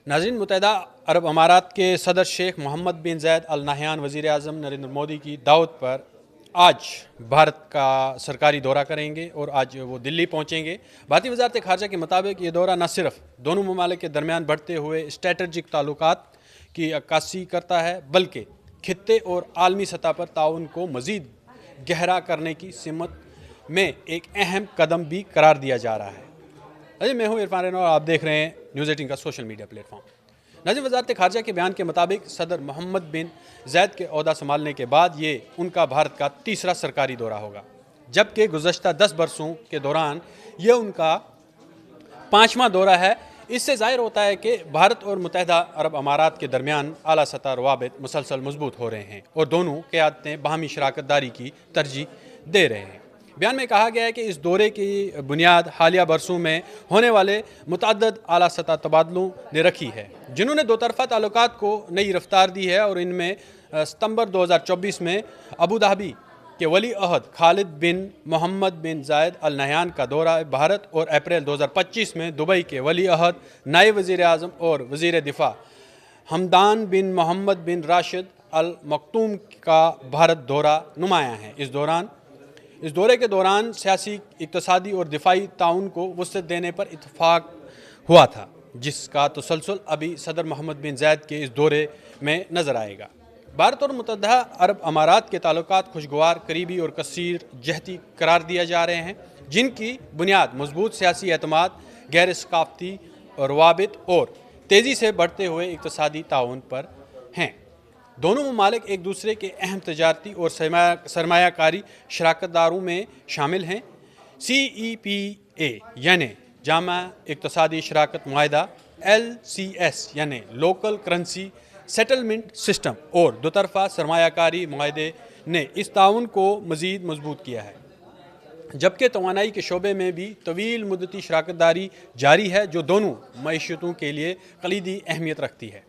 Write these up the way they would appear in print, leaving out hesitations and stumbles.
नाज़रीन, मुत्तहिदा अरब अमारात के सदर शेख मोहम्मद बिन ज़ायद अल नहयान वज़ीर आज़म नरेंद्र मोदी की दावत पर आज भारत का सरकारी दौरा करेंगे और आज वो दिल्ली पहुंचेंगे। भारतीय वज़ारत ख़ारजा के मुताबिक ये दौरा न सिर्फ दोनों ममालिक के दरमियान बढ़ते हुए स्ट्रेटजिक ताल्लुकात की अक्कासी करता है, बल्कि खित्ते और आलमी सतह पर ताउन को मज़ीद गहरा करने की सिमत में एक अहम कदम भी करार दिया जा रहा है। अजी, मैं हूँ इरफान रैना और आप देख रहे हैं न्यूज़ 18 का सोशल मीडिया प्लेटफॉर्म। नाज़रीन, वज़ारत ख़ारजा के बयान के मुताबिक सदर मोहम्मद बिन ज़ायद के ओहदा संभालने के बाद ये उनका भारत का तीसरा सरकारी दौरा होगा, जबकि गुज़श्ता 10 बरसों के दौरान ये उनका 5वां दौरा है। इससे ज़ाहिर होता है कि भारत और मुत्तहिदा अरब अमारात के दरमियान आला सतह रवाबित मुसलसल मजबूत हो रहे हैं और दोनों क़यादतें बाहमी शराकत दारी की तरजीह दे रहे हैं। बयान में कहा गया है कि इस दौरे की बुनियाद हालिया बरसों में होने वाले मुतअद्दिद आला सतह तबादलों ने रखी है, जिन्होंने दो तरफ़ा ताल्लुकात को नई रफ्तार दी है और इनमें सितंबर 2024 में अबू धाबी के वली अहद खालिद बिन मोहम्मद बिन ज़ायद अल नहयान का दौरा भारत और अप्रैल 2025 में दुबई के वली अहद नायब वज़ीर आज़म और वज़ीर दिफा हमदान बिन मोहम्मद बिन राशिद अल मखतूम का भारत दौरा नुमायाँ है। इस दौरे के दौरान सियासी, इक़्तिसादी और दिफाई ताउन को वुसअत देने पर इत्तफ़ाक़ हुआ था, जिसका तसलसल अभी सदर मोहम्मद बिन ज़ायद के इस दौरे में नज़र आएगा। भारत और मुत्तहिदा अरब अमारात के ताल्लुकात खुशगवार, करीबी और कसीर जहती करार दिए जा रहे हैं, जिनकी बुनियाद मजबूत सियासी एतमाद, गैर सकाफ़ती रवाबित और तेज़ी से बढ़ते हुए इक़्तिसादी ताउन पर हैं। दोनों ममालिक एक दूसरे के अहम तजारती और सरमायाकारी शराकतदारों में शामिल हैं। CEPA यानी जामा इक़्तिसादी शराकत मुआहिदा, LCS यानी लोकल करेंसी सेटलमेंट सिस्टम और दोतरफ़ा सरमायाकारी मुआहिदे ने इस ताउन को मज़ीद मजबूत किया है, जबकि तवानाई के शोबे में भी तवील मुद्दती शराकत दारी जारी है, जो दोनों मईशतों के लिए कलीदी अहमियत रखती है।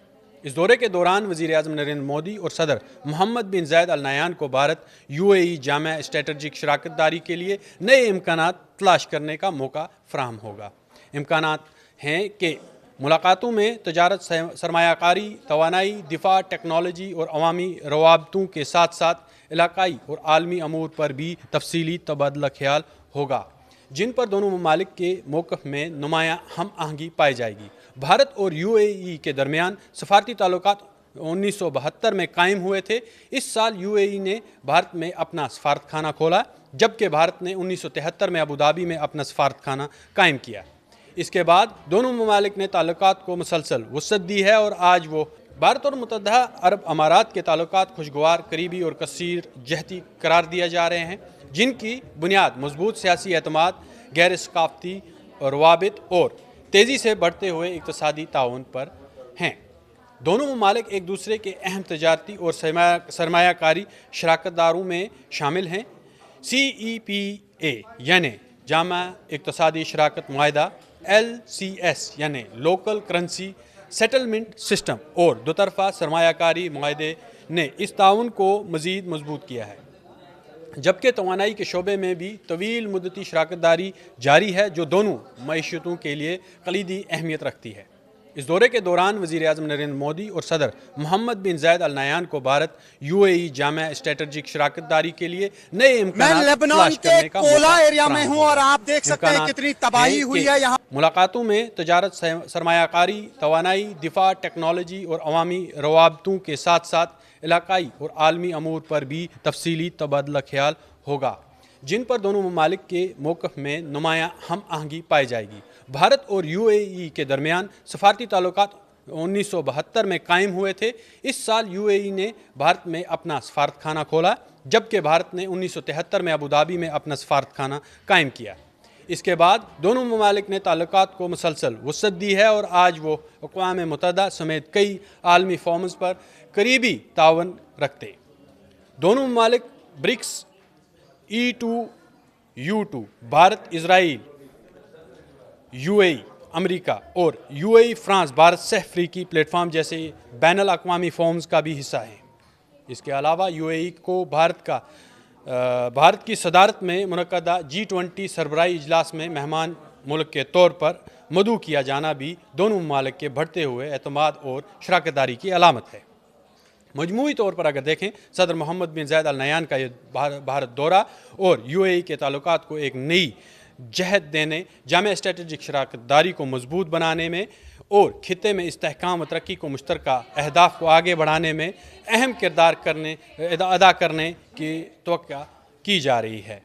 इस दौरे के दौरान वज़ीर आज़म नरेंद्र मोदी और सदर मोहम्मद बिन ज़ायद अल नहयान को भारत UAE जामा स्ट्रेटजिक शराकत दारी के लिए नए इम्कानात तलाश करने का मौका फ़राहम होगा। इम्कानात हैं कि मुलाकातों में तजारत, सरमायाकारी, तवानाई, दिफा, टेक्नोलॉजी और अवामी रवाबतों के साथ साथ इलाकाई और आलमी अमूर पर भी तफसीली तबादला ख्याल होगा, जिन पर दोनों ममालिक के मौक़िफ़ में नुमायाँ हम आहंगी पाई जाएगी। भारत और UAE के दरमियान सफारती ताल्लुकात 1972 में कायम हुए थे। इस साल UAE ने भारत में अपना सफारतखाना खोला, जबकि भारत ने 1973 में अबू धाबी में अपना सफारतखाना कायम किया। इसके बाद दोनों ममालिक ने ताल्लुकात को मुसलसल वुसअत दी है और आज वो भारत और मुत्तहिदा अरब अमारात के ताल्लुकात खुशगवार, करीबी और कसीर जहती करार दिए जा रहे हैं, जिनकी बुनियाद मजबूत सियासी एतमाद, गैर सकाफ़ती रवाबित और तेज़ी से बढ़ते हुए इक़्तिसादी ताउन पर हैं। दोनों ममालिक एक दूसरे के अहम तजारती और सरमायाकारी शराकतदारों में शामिल हैं। CEPA यानी जामा इक़्तिसादी शराकत मुआहिदा, LCS यानी लोकल करेंसी सेटलमेंट सिस्टम और दोतरफ़ा सरमायाकारी मुआहिदे ने इस ताउन को मज़ीद मजबूत किया है, जबकि तवानाई के शोबे में भी तवील मुद्दती शराकत दारी जारी है, जो दोनों मईशतों के लिए कलीदी अहमियत रखती है। इस दौरे के दौरान वज़ीर आज़म नरेंद्र मोदी और सदर मोहम्मद बिन ज़ायद अल नहयान को भारत UAE जामा स्ट्रेटजिक शराकत दारी के लिए नए इम्कानात तलाश करने का कोला एरिया में हूं और आप देख सकते हैं कितनी तबाही हुई है यहाँ। मुलाकातों में तजारत, सरमायाकारी, तवानाई, दिफा, टेक्नोलॉजी और अवामी रवाबतों के साथ साथ इलाकाई और आलमी अमूर पर भी तफसीली तबादला ख्याल होगा, जिन पर दोनों ममालिक के मौक़िफ़ में नुमायाँ हम आहंगी पाई जाएगी। भारत और UAE के दरमियान सफारती ताल्लुकात 1972 में कायम हुए थे। इस साल UAE ने भारत में अपना सफारतखाना खोला, जबकि भारत ने 1973 में अबू धाबी में अपना सफारतखाना कायम किया। इसके बाद दोनों ममालिक ने ताल्लुकात को मुसलसल वुसअत दी है और आज वो अक़वाम मुत्तहिदा समेत कई आलमी फोरम्स पर करीबी तावन रखते। दोनों ममालिक BRICS, E2U2, Bharat, Israel, UAE, America और UAE फ्रांस भारत सह अफ्रीकी प्लेटफॉर्म जैसे बैनुल अक़वामी फोरम्स का भी हिस्सा है। इसके अलावा UAE को भारत की सदारत में मुनक़दा G20 सरबराही इजलास में मेहमान मुल्क के तौर पर मदऊ किया जाना भी दोनों ममालिक के बढ़ते हुए एतमाद और शराकतदारी की अलामत है। मजमूई तौर पर अगर देखें, सदर मोहम्मद बिन ज़ायद अल नहयान का ये भारत दौरा और UAE के ताल्लुकात को एक नई जहद देने, जामे स्ट्रेटजिक शराकतदारी को मजबूत बनाने में और खिते में इस्तेहकाम व तरक्की को मुश्तरका अहदाफ को आगे बढ़ाने में अहम किरदार अदा करने की तवक्का की जा रही है।